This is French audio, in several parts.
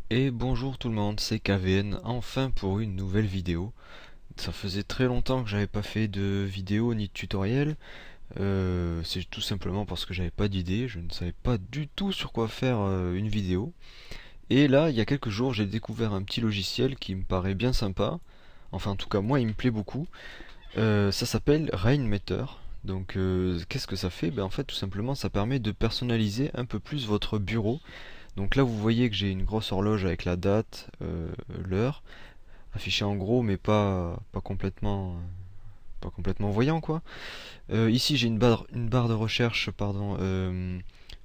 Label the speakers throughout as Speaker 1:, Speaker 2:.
Speaker 1: Et bonjour tout le monde, c'est KVN, enfin pour une nouvelle vidéo. Ça faisait très longtemps que j'avais pas fait de vidéo ni de tutoriel. C'est tout simplement parce que j'avais pas d'idée, je ne savais pas du tout sur quoi faire une vidéo. Et là, il y a quelques jours, j'ai découvert un petit logiciel qui me paraît bien sympa. Enfin, en tout cas, moi, il me plaît beaucoup. Ça s'appelle Rainmeter. Donc, qu'est-ce que ça fait? Ben, en fait, tout simplement, ça permet de personnaliser un peu plus votre bureau. Donc là, vous voyez que j'ai une grosse horloge avec la date, l'heure, affichée en gros, mais pas complètement voyant quoi. Ici, j'ai une barre de recherche, pardon,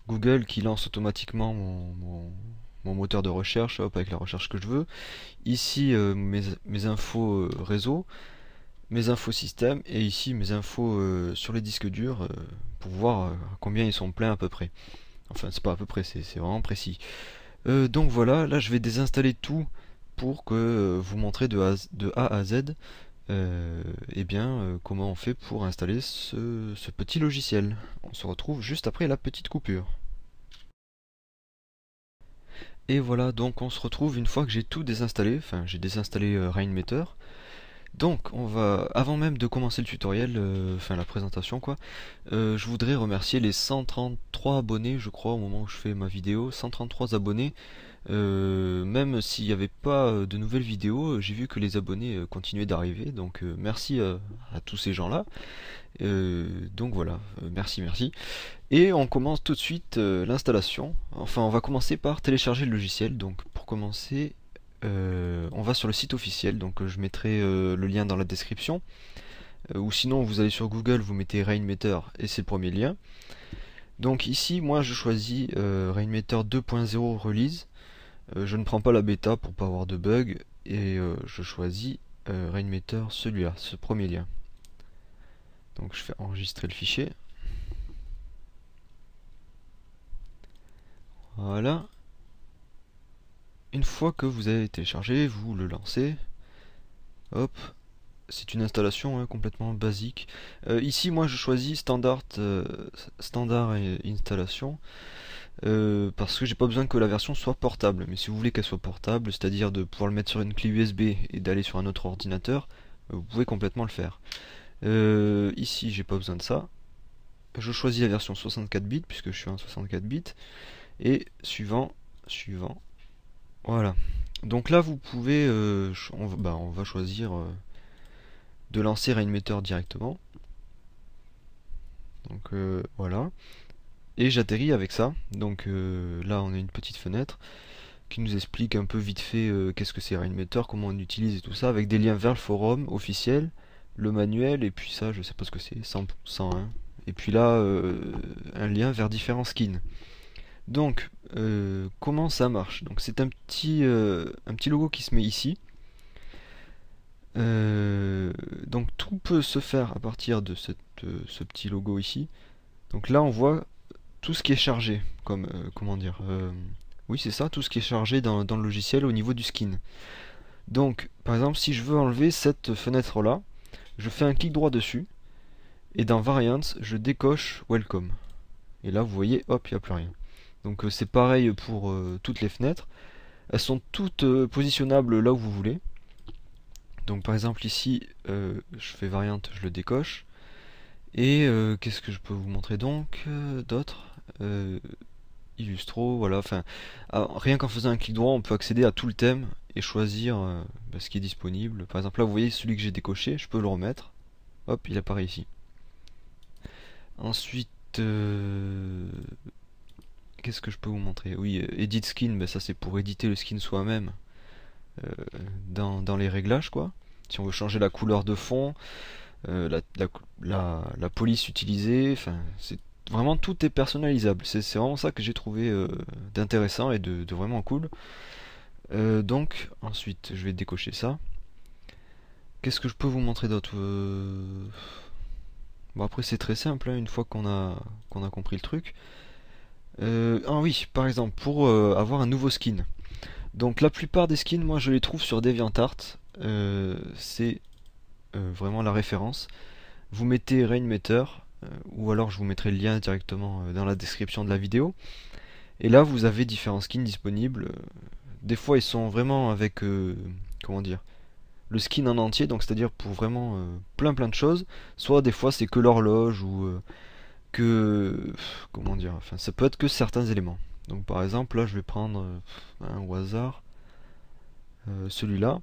Speaker 1: Google qui lance automatiquement mon moteur de recherche, hop, avec la recherche que je veux. Ici, mes infos réseau, mes infos système, et ici mes infos sur les disques durs pour voir combien ils sont pleins à peu près. Enfin, c'est pas à peu près, c'est vraiment précis. Donc voilà, là je vais désinstaller tout pour que vous montrer de A à Z comment on fait pour installer ce petit logiciel. On se retrouve juste après la petite coupure. Et voilà, donc on se retrouve une fois que j'ai tout désinstallé, enfin j'ai désinstallé Rainmeter. Donc on va, avant même de commencer le tutoriel, enfin la présentation quoi, je voudrais remercier les 133 abonnés je crois au moment où je fais ma vidéo, 133 abonnés. Même s'il n'y avait pas de nouvelles vidéos, j'ai vu que les abonnés continuaient d'arriver, donc merci à tous ces gens-là. Donc voilà, merci. Et on commence tout de suite l'installation. Enfin, on va commencer par télécharger le logiciel. Donc pour commencer, on va sur le site officiel. Donc je mettrai le lien dans la description. Ou sinon, vous allez sur Google, vous mettez Rainmeter et c'est le premier lien. Donc ici, moi je choisis Rainmeter 2.0 Release. Je ne prends pas la bêta pour pas avoir de bug et je choisis Rainmeter, celui-là, ce premier lien. Donc je fais enregistrer le fichier. Voilà. Une fois que vous avez téléchargé, vous le lancez. Hop. C'est une installation hein, complètement basique. Ici, moi, je choisis standard et installation parce que j'ai pas besoin que la version soit portable. Mais si vous voulez qu'elle soit portable, c'est-à-dire de pouvoir le mettre sur une clé USB et d'aller sur un autre ordinateur, vous pouvez complètement le faire. Ici, j'ai pas besoin de ça. Je choisis la version 64 bits puisque je suis en 64 bits. Et suivant. Voilà. Donc là, vous pouvez, on va choisir de lancer Rainmeter directement. Donc voilà. Et j'atterris avec ça. Donc là, on a une petite fenêtre qui nous explique un peu vite fait qu'est-ce que c'est Rainmeter, comment on utilise et tout ça, avec des liens vers le forum officiel, le manuel, et puis ça, je sais pas ce que c'est, 101. Et puis là, un lien vers différents skins. Donc, comment ça marche? Donc, c'est un petit logo qui se met ici. Donc, tout peut se faire à partir de ce petit logo ici. Donc là, on voit tout ce qui est chargé, comme comment dire. Oui, c'est ça, tout ce qui est chargé dans le logiciel au niveau du skin. Donc, par exemple, si je veux enlever cette fenêtre-là, je fais un clic droit dessus et dans Variants, je décoche Welcome. Et là, vous voyez, hop, il n'y a plus rien. Donc c'est pareil pour toutes les fenêtres. Elles sont toutes positionnables là où vous voulez. Donc par exemple ici, je fais variante, je le décoche. Et qu'est-ce que je peux vous montrer donc d'autres Illustro, voilà. Enfin, rien qu'en faisant un clic droit, on peut accéder à tout le thème et choisir ce qui est disponible. Par exemple là, vous voyez celui que j'ai décoché, je peux le remettre. Hop, il apparaît ici. Ensuite, qu'est-ce que je peux vous montrer? Oui, Edit Skin, ben ça c'est pour éditer le skin soi-même euh, dans les réglages quoi. Si on veut changer la couleur de fond, la police utilisée, enfin c'est vraiment tout est personnalisable. C'est vraiment ça que j'ai trouvé d'intéressant et de vraiment cool. Donc ensuite je vais décocher ça. Qu'est-ce que je peux vous montrer d'autre Bon après c'est très simple hein, une fois qu'on a compris le truc. Ah oui, par exemple, pour avoir un nouveau skin. Donc la plupart des skins, moi je les trouve sur DeviantArt. C'est vraiment la référence. Vous mettez Rainmeter, ou alors je vous mettrai le lien directement dans la description de la vidéo. Et là vous avez différents skins disponibles. des fois ils sont vraiment avec, comment dire, le skin en entier, donc c'est-à-dire pour vraiment plein de choses. Soit des fois c'est que l'horloge ou comment dire, enfin ça peut être que certains éléments. Donc par exemple là je vais prendre un au hasard, celui-là.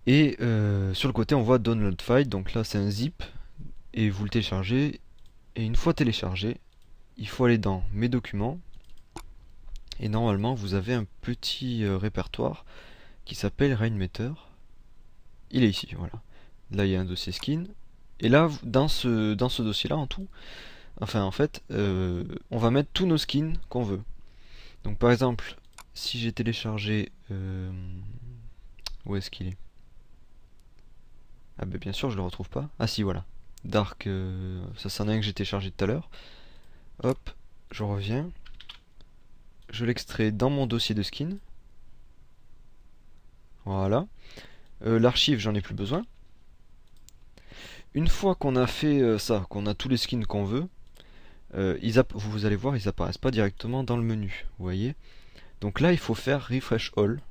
Speaker 1: Et sur le côté on voit download file, donc là c'est un zip et vous le téléchargez. Et une fois téléchargé, il faut aller dans mes documents et normalement vous avez un petit répertoire qui s'appelle Rainmeter. Il est ici, voilà. Là il y a un dossier skin. Et là dans ce dossier là en tout, enfin en fait, on va mettre tous nos skins qu'on veut. Donc par exemple, si j'ai téléchargé, où est-ce qu'il est? Ah ben bien sûr je le retrouve pas. Ah si, voilà. Dark, ça c'en est un que j'ai téléchargé tout à l'heure. Hop, je reviens. Je l'extrais dans mon dossier de skin. Voilà. L'archive, j'en ai plus besoin. Une fois qu'on a fait ça, qu'on a tous les skins qu'on veut, vous allez voir, ils apparaissent pas directement dans le menu. Vous voyez? Donc là, il faut faire refresh all.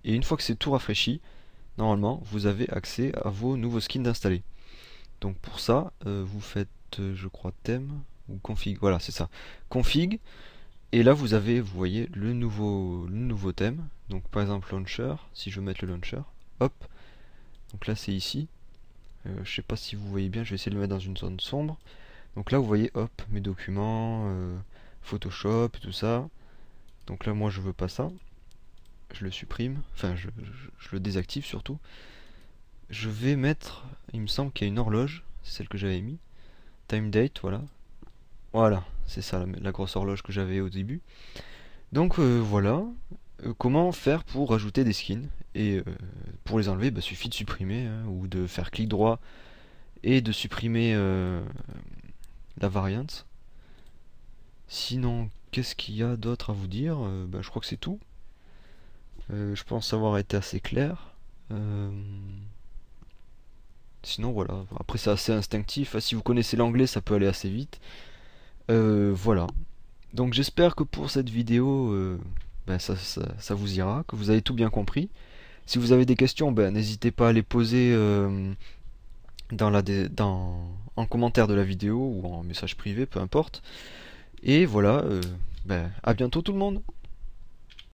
Speaker 1: Et une fois que c'est tout rafraîchi, normalement, vous avez accès à vos nouveaux skins d'installer. Donc pour ça, vous faites, je crois, thème ou config. Voilà, c'est ça. Config. Et là, vous avez, vous voyez, le nouveau thème. Donc par exemple, launcher. Si je veux mettre le launcher, hop. Donc là, c'est ici. Je sais pas si vous voyez bien. Je vais essayer de le mettre dans une zone sombre. Donc là, vous voyez, hop, mes documents, Photoshop et tout ça. Donc là, moi, je veux pas ça. Je le supprime. Enfin, je le désactive surtout. Je vais mettre, il me semble qu'il y a une horloge, c'est celle que j'avais mis. Time date, voilà. Voilà, c'est ça la grosse horloge que j'avais au début. Donc voilà, comment faire pour rajouter des skins. Et pour les enlever, bah, suffit de supprimer hein, ou de faire clic droit et de supprimer la variante. Sinon, qu'est-ce qu'il y a d'autre à vous dire? Bah, je crois que c'est tout. Je pense avoir été assez clair. Sinon voilà, après c'est assez instinctif, si vous connaissez l'anglais ça peut aller assez vite. Voilà. Donc j'espère que pour cette vidéo ben, ça vous ira, que vous avez tout bien compris. Si vous avez des questions, ben, n'hésitez pas à les poser en commentaire de la vidéo ou en message privé, peu importe. Et voilà, ben, à bientôt tout le monde.